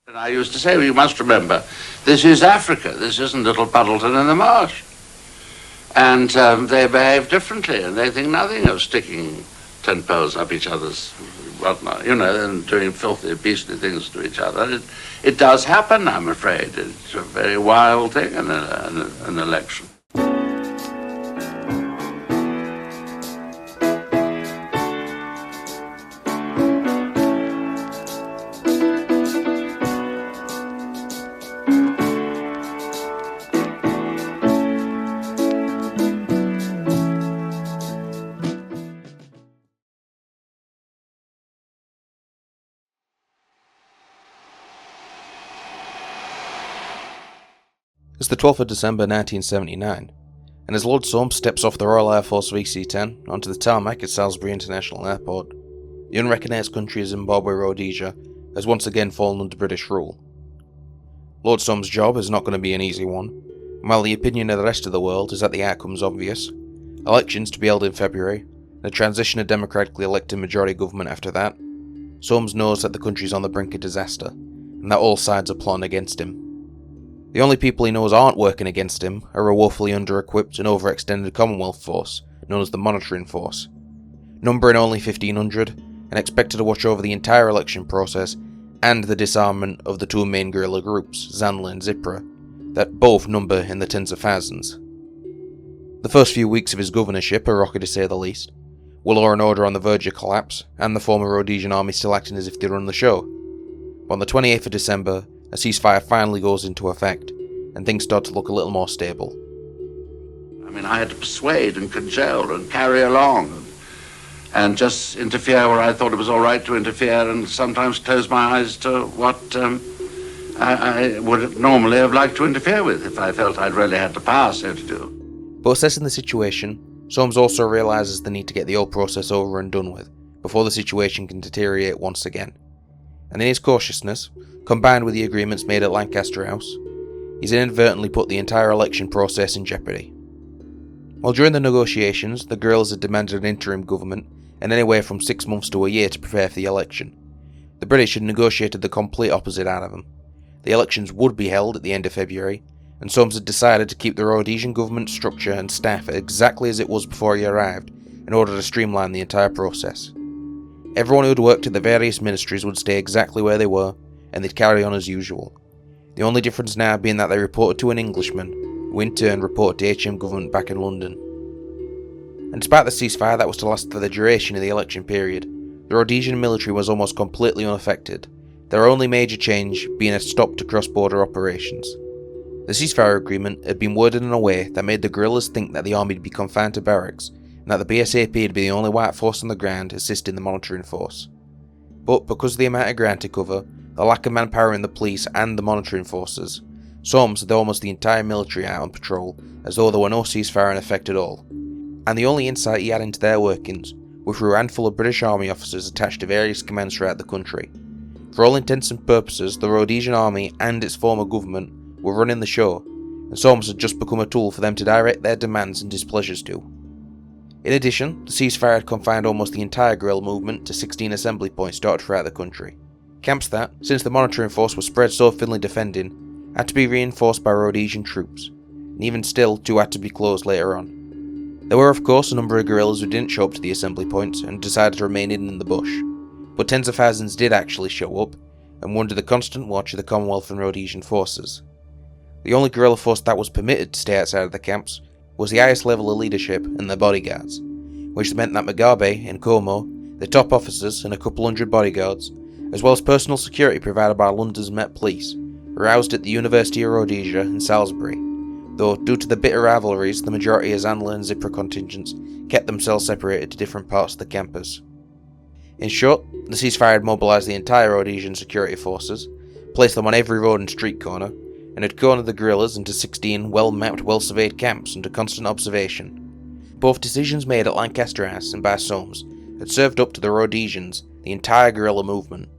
And I used to say, well, you must remember, this is Africa. This isn't little Puddleton in the marsh. And they behave differently, and they think nothing of sticking tent poles up each other's whatnot, and doing filthy, beastly things to each other. It does happen, I'm afraid. It's a very wild thing in an election. It's the 12th of December 1979, and as Lord Soames steps off the Royal Air Force VC-10 onto the tarmac at Salisbury International Airport, the unrecognised country of Zimbabwe Rhodesia has once again fallen under British rule. Lord Soames' job is not going to be an easy one, and while the opinion of the rest of the world is that the outcome is obvious, elections to be held in February, and a transition to democratically elected majority government after that, Soames knows that the country is on the brink of disaster, and that all sides are plotting against him. The only people he knows aren't working against him are a woefully under-equipped and overextended Commonwealth force, known as the Monitoring Force. Numbering only 1,500, and expected to watch over the entire election process and the disarmament of the two main guerrilla groups, Zanla and Zipra, that both number in the tens of thousands. The first few weeks of his governorship are rocky to say the least, with law and order on the verge of collapse, and the former Rhodesian army still acting as if they run the show. But on the 28th of December, a ceasefire finally goes into effect, and things start to look a little more stable. I had to persuade and cajole and carry along and just interfere where I thought it was all right to interfere, and sometimes close my eyes to what I would normally have liked to interfere with if I felt I'd really had the power so to do. But assessing the situation, Soames also realises the need to get the whole process over and done with, before the situation can deteriorate once again. And in his cautiousness, combined with the agreements made at Lancaster House, he's inadvertently put the entire election process in jeopardy. While during the negotiations, the guerrillas had demanded an interim government and anywhere from 6 months to a year to prepare for the election, the British had negotiated the complete opposite out of them. The elections would be held at the end of February, and Soames had decided to keep the Rhodesian government structure and staff exactly as it was before he arrived, in order to streamline the entire process. Everyone who had worked at the various ministries would stay exactly where they were, and they'd carry on as usual. The only difference now being that they reported to an Englishman, who in turn reported to HM government back in London. And despite the ceasefire that was to last for the duration of the election period, the Rhodesian military was almost completely unaffected, their only major change being a stop to cross-border operations. The ceasefire agreement had been worded in a way that made the guerrillas think that the army would be confined to barracks, and that the BSAP would be the only white force on the ground assisting the monitoring force. But because of the amount of ground to cover, the lack of manpower in the police and the monitoring forces, Soames had almost the entire military out on patrol, as though there were no ceasefire in effect at all. And the only insight he had into their workings were through a handful of British Army officers attached to various commands throughout the country. For all intents and purposes, the Rhodesian army and its former government were running the show, and Soames had just become a tool for them to direct their demands and displeasures to. In addition, the ceasefire had confined almost the entire guerrilla movement to 16 assembly points dotted throughout the country. Camps that, since the monitoring force was spread so thinly defending, had to be reinforced by Rhodesian troops, and even still, 2 had to be closed later on. There were of course a number of guerrillas who didn't show up to the assembly points and decided to remain hidden in the bush, but tens of thousands did actually show up, and were under the constant watch of the Commonwealth and Rhodesian forces. The only guerrilla force that was permitted to stay outside of the camps was the highest level of leadership and their bodyguards, which meant that Mugabe and Como, the top officers and a couple hundred bodyguards, as well as personal security provided by London's Met Police, were housed at the University of Rhodesia in Salisbury, though due to the bitter rivalries the majority of Zanla and Zipra contingents kept themselves separated to different parts of the campus. In short, the ceasefire had mobilised the entire Rhodesian Security Forces, placed them on every road and street corner, and had cornered the guerrillas into 16 well-mapped, well-surveyed camps under constant observation. Both decisions made at Lancaster House and by Soames had served up to the Rhodesians the entire guerrilla movement,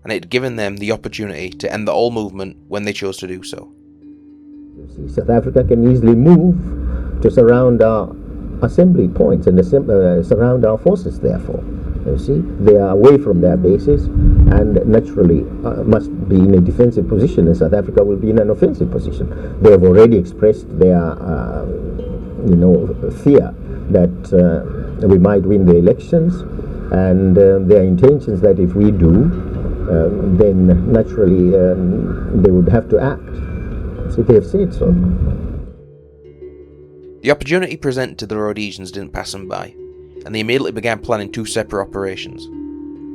and it had given them the opportunity to end the whole movement when they chose to do so. South Africa can easily move to surround our assembly points and surround our forces, therefore. See, they are away from their bases and naturally must be in a defensive position, and South Africa will be in an offensive position. They have already expressed their, fear that we might win the elections, and their intentions that if we do, then naturally they would have to act. See, they have said so. The opportunity presented to the Rhodesians didn't pass them by, and they immediately began planning two separate operations.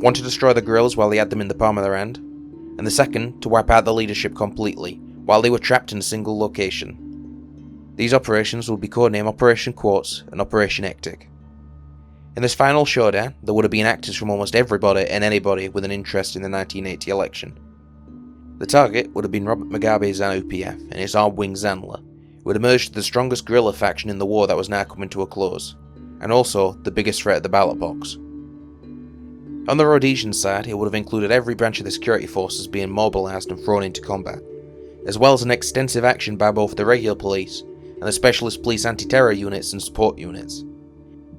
One to destroy the guerrillas while they had them in the palm of their hand, and the second to wipe out the leadership completely while they were trapped in a single location. These operations would be codenamed Operation Quartz and Operation Hectic. In this final showdown, there would have been actors from almost everybody and anybody with an interest in the 1980 election. The target would have been Robert Mugabe's ZANU-PF and his armed wing Zanla, who had emerged as the strongest guerrilla faction in the war that was now coming to a close, and also the biggest threat at the ballot box. On the Rhodesian side, it would have included every branch of the security forces being mobilised and thrown into combat, as well as an extensive action by both the regular police and the specialist police anti-terror units and support units.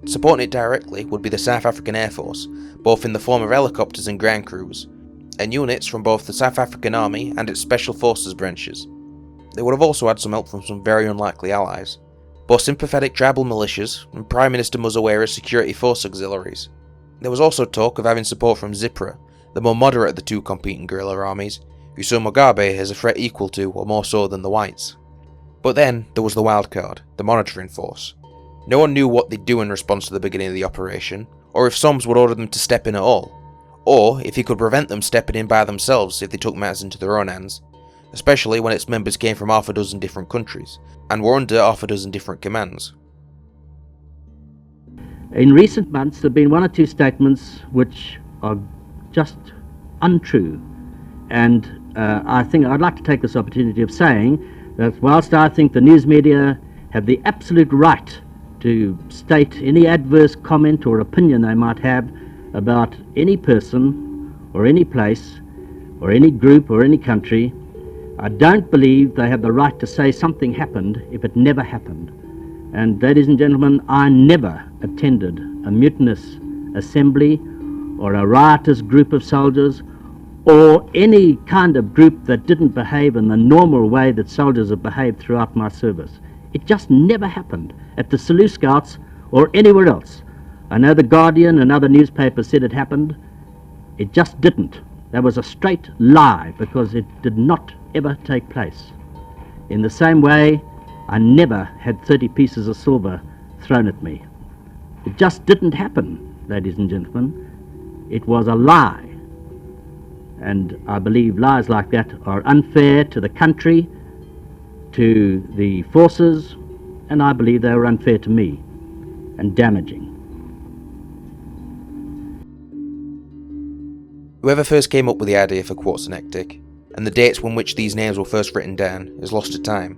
Supporting it directly would be the South African Air Force, both in the form of helicopters and ground crews, and units from both the South African Army and its Special Forces branches. They would have also had some help from some very unlikely allies, both sympathetic tribal militias and Prime Minister Muzoweira's security force auxiliaries. There was also talk of having support from ZIPRA, the more moderate of the two competing guerrilla armies, who saw Mugabe as a threat equal to or more so than the whites. But then there was the wild card, the monitoring force. No one knew what they'd do in response to the beginning of the operation, or if Soms would order them to step in at all, or if he could prevent them stepping in by themselves if they took matters into their own hands, especially when its members came from half a dozen different countries, and were under half a dozen different commands. In recent months there have been one or two statements which are just untrue, and I think I'd like to take this opportunity of saying that whilst I think the news media have the absolute right to state any adverse comment or opinion they might have about any person or any place or any group or any country, I don't believe they have the right to say something happened if it never happened. And ladies and gentlemen, I never attended a mutinous assembly or a riotous group of soldiers or any kind of group that didn't behave in the normal way that soldiers have behaved throughout my service. It just never happened at the Selous Scouts or anywhere else. I know the Guardian and other newspapers said it happened. It just didn't. That was a straight lie, because it did not ever take place. In the same way, I never had 30 pieces of silver thrown at me. It just didn't happen, ladies and gentlemen. It was a lie. And I believe lies like that are unfair to the country, to the forces, and I believe they were unfair to me and damaging. Whoever first came up with the idea for Quartz and Hectic, and the dates when which these names were first written down, is lost to time.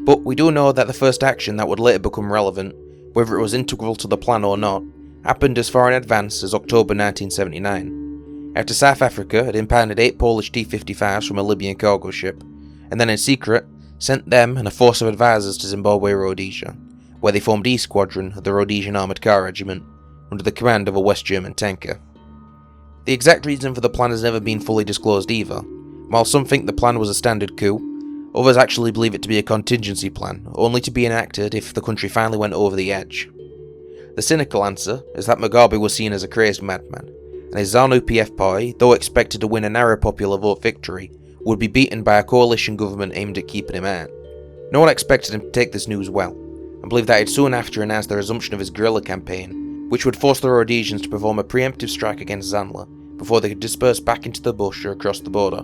But we do know that the first action that would later become relevant, whether it was integral to the plan or not, happened as far in advance as October 1979, after South Africa had impounded 8 Polish T-55s from a Libyan cargo ship, and then in secret sent them and a force of advisors to Zimbabwe, Rhodesia, where they formed E Squadron of the Rhodesian Armoured Car Regiment, under the command of a West German tanker. The exact reason for the plan has never been fully disclosed either. While some think the plan was a standard coup, others actually believe it to be a contingency plan, only to be enacted if the country finally went over the edge. The cynical answer is that Mugabe was seen as a crazed madman, and his ZANU-PF party, though expected to win a narrow popular vote victory, would be beaten by a coalition government aimed at keeping him out. No one expected him to take this news well, and believed that he'd soon after announce the resumption of his guerrilla campaign, which would force the Rhodesians to perform a preemptive strike against Zanla before they could disperse back into the bush or across the border.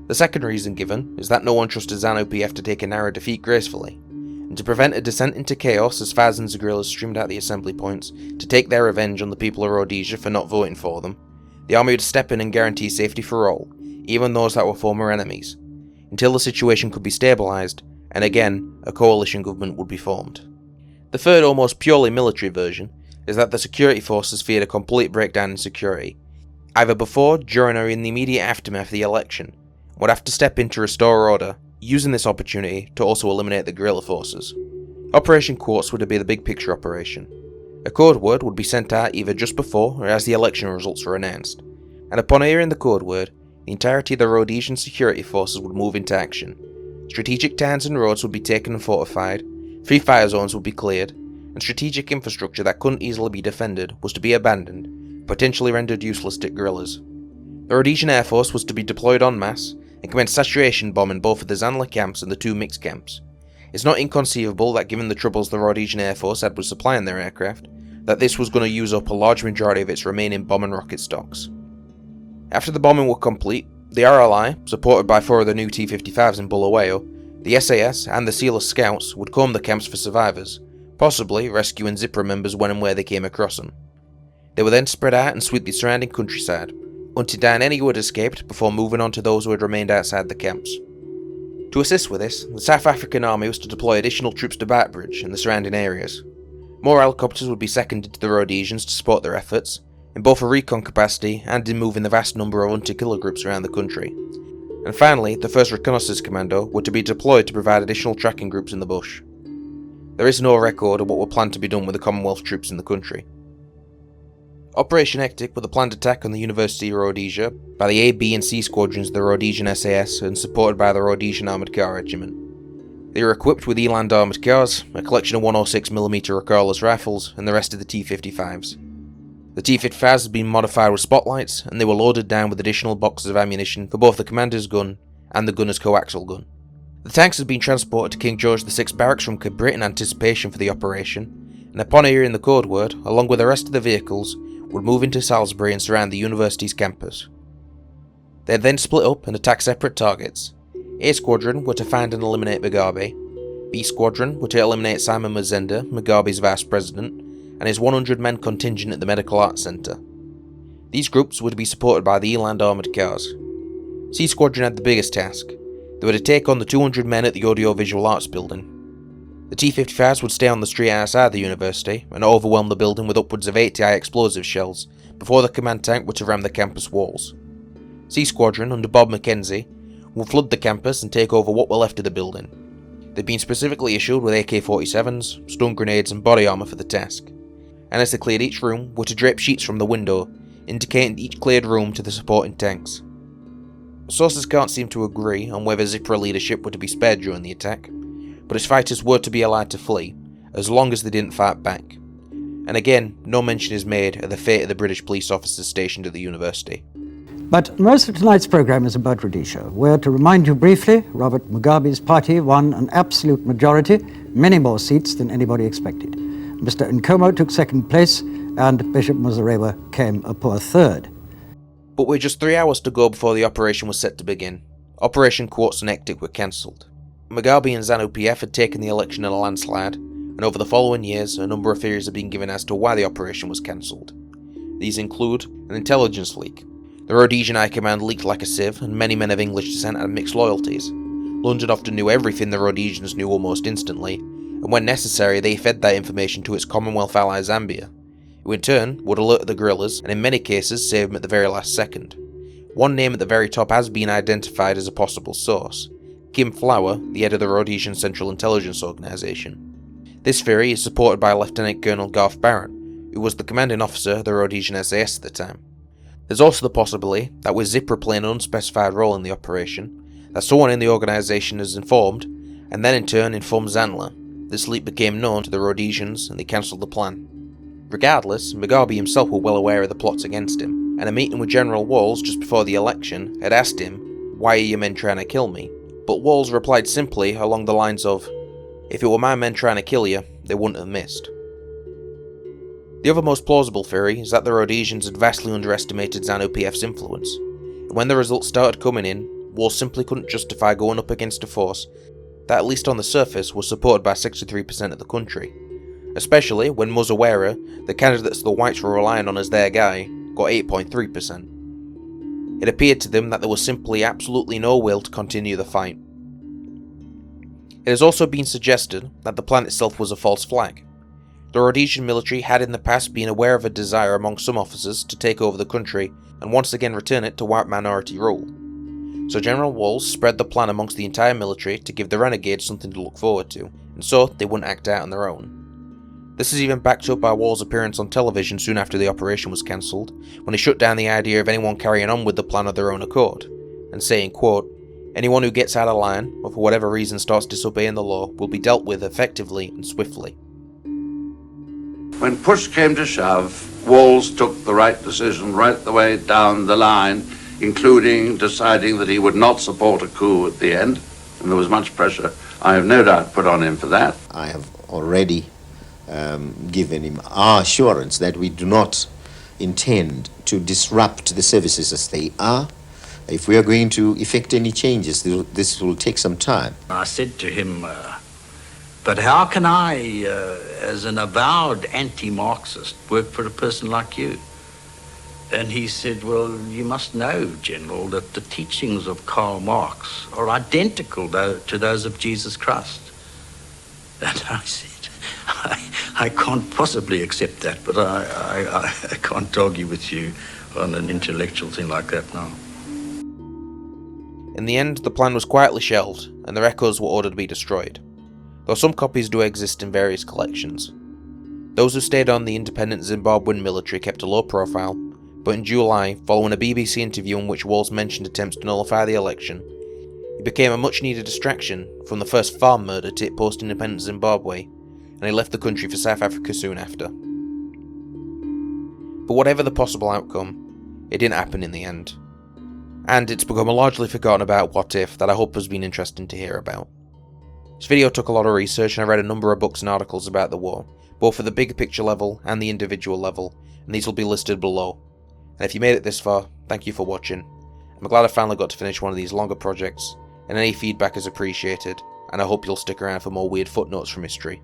The second reason given is that no one trusted ZANU-PF to take a narrow defeat gracefully, and to prevent a descent into chaos as thousands of guerrillas streamed out the assembly points to take their revenge on the people of Rhodesia for not voting for them, the army would step in and guarantee safety for all, even those that were former enemies, until the situation could be stabilised, and again, a coalition government would be formed. The third, almost purely military version, is that the security forces feared a complete breakdown in security, either before, during, or in the immediate aftermath of the election, and would have to step in to restore order, using this opportunity to also eliminate the guerrilla forces. Operation Quartz would be the big picture operation, A code word would be sent out either just before or as the election results were announced, and upon hearing the code word, the entirety of the Rhodesian Security Forces would move into action. Strategic towns and roads would be taken and fortified, 3 fire zones would be cleared, and strategic infrastructure that couldn't easily be defended was to be abandoned, potentially rendered useless to guerrillas. The Rhodesian Air Force was to be deployed en masse and commence saturation bombing both of the Zanla camps and the 2 mixed camps. It's not inconceivable that given the troubles the Rhodesian Air Force had with supplying their aircraft, that this was going to use up a large majority of its remaining bomb and rocket stocks. After the bombing were complete, the RLI, supported by 4 of the new T-55s in Bulawayo, the SAS and the Sealess Scouts would comb the camps for survivors, possibly rescuing Zipper members when and where they came across them. They would then spread out and sweep the surrounding countryside, hunting down any who had escaped before moving on to those who had remained outside the camps. To assist with this, the South African Army was to deploy additional troops to Beitbridge and the surrounding areas. More helicopters would be seconded to the Rhodesians to support their efforts, in both a recon capacity and in moving the vast number of hunter-killer groups around the country. And finally, the 1st Reconnaissance Commando were to be deployed to provide additional tracking groups in the bush. There is no record of what were planned to be done with the Commonwealth troops in the country. Operation Hectic was a planned attack on the University of Rhodesia by the A, B and C squadrons of the Rhodesian SAS and supported by the Rhodesian Armoured Car Regiment. They were equipped with Eland armoured cars, a collection of 106mm recoilless rifles and the rest of the T-55s. The T-55s had been modified with spotlights and they were loaded down with additional boxes of ammunition for both the commander's gun and the gunner's coaxial gun. The tanks had been transported to King George VI Barracks from Cabrit in anticipation for the operation, and upon hearing the code word, along with the rest of the vehicles, would move into Salisbury and surround the university's campus. They had then split up and attack separate targets. A Squadron were to find and eliminate Mugabe, B Squadron were to eliminate Simon Mazenda, Mugabe's vice president, and his 100-men contingent at the Medical Arts Centre. These groups were to be supported by the Eland armoured cars. C Squadron had the biggest task. They were to take on the 200 men at the Audiovisual Arts Building. The T-55s would stay on the street outside the university and overwhelm the building with upwards of 80 high explosive shells before the command tank were to ram the campus walls. C Squadron, under Bob Mackenzie, would flood the campus and take over what were left of the building. They'd been specifically issued with AK-47s, stun grenades and body armour for the task, and as they cleared each room, were to drape sheets from the window, indicating each cleared room to the supporting tanks. Sources can't seem to agree on whether Zipra leadership were to be spared during the attack, but his fighters were to be allowed to flee, as long as they didn't fight back. And again, no mention is made of the fate of the British police officers stationed at the university. But most of tonight's programme is about Rhodesia, where, to remind you briefly, Robert Mugabe's party won an absolute majority, many more seats than anybody expected. Mr. Nkomo took 2nd place, and Bishop Muzorewa came a poor 3rd. But with just 3 hours to go before the operation was set to begin, Operation Quartz and Hectic were cancelled. Mugabe and ZANU-PF had taken the election in a landslide, and over the following years a number of theories have been given as to why the operation was cancelled. These include an intelligence leak. The Rhodesian High Command leaked like a sieve, and many men of English descent had mixed loyalties. London often knew everything the Rhodesians knew almost instantly, and when necessary they fed that information to its Commonwealth ally Zambia, who in turn would alert the guerrillas and in many cases save them at the very last second. One name at the very top has been identified as a possible source: Kim Flower, the head of the Rhodesian Central Intelligence Organisation. This theory is supported by Lieutenant Colonel Garth Barrett, who was the commanding officer of the Rhodesian SAS at the time. There's also the possibility that with Zipra playing an unspecified role in the operation, that someone in the organisation is informed, and then in turn informed Zanla. This leak became known to the Rhodesians and they cancelled the plan. Regardless, Mugabe himself was well aware of the plots against him, and a meeting with General Walls just before the election had asked him, "Why are your men trying to kill me?" But Walls replied simply along the lines of, "If it were my men trying to kill you, they wouldn't have missed." The other most plausible theory is that the Rhodesians had vastly underestimated ZANU-PF's influence, and when the results started coming in, Walls simply couldn't justify going up against a force that, at least on the surface, was supported by 63% of the country, especially when Muzorewa, the candidates the whites were relying on as their guy, got 8.3%. It appeared to them that there was simply absolutely no will to continue the fight. It has also been suggested that the plan itself was a false flag. The Rhodesian military had in the past been aware of a desire among some officers to take over the country and once again return it to white minority rule. So General Walls spread the plan amongst the entire military to give the renegades something to look forward to, and so they wouldn't act out on their own. This is even backed up by Wall's appearance on television soon after the operation was cancelled, when he shut down the idea of anyone carrying on with the plan of their own accord, and saying, quote, "Anyone who gets out of line, or for whatever reason starts disobeying the law, will be dealt with effectively and swiftly." When push came to shove, Walls took the right decision right the way down the line, including deciding that he would not support a coup at the end, and there was much pressure, I have no doubt, put on him for that. I have already given him our assurance that we do not intend to disrupt the services as they are. If we are going to effect any changes, this will take some time. I said to him, but how can I, as an avowed anti-Marxist, work for a person like you? And he said, well, you must know, General, that the teachings of Karl Marx are identical to those of Jesus Christ. And I said, I can't possibly accept that, but I can't argue with you on an intellectual thing like that now. In the end, the plan was quietly shelved, and the records were ordered to be destroyed, though some copies do exist in various collections. Those who stayed on, the independent Zimbabwean military kept a low profile, but in July, following a BBC interview in which Walls mentioned attempts to nullify the election, he became a much-needed distraction from the first farm murder to hit post-independent Zimbabwe, and he left the country for South Africa soon after. But whatever the possible outcome, it didn't happen in the end. And it's become a largely forgotten about what if that I hope has been interesting to hear about. This video took a lot of research, and I read a number of books and articles about the war, both at the bigger picture level and the individual level, and these will be listed below. And if you made it this far, thank you for watching. I'm glad I finally got to finish one of these longer projects, and any feedback is appreciated, and I hope you'll stick around for more weird footnotes from history.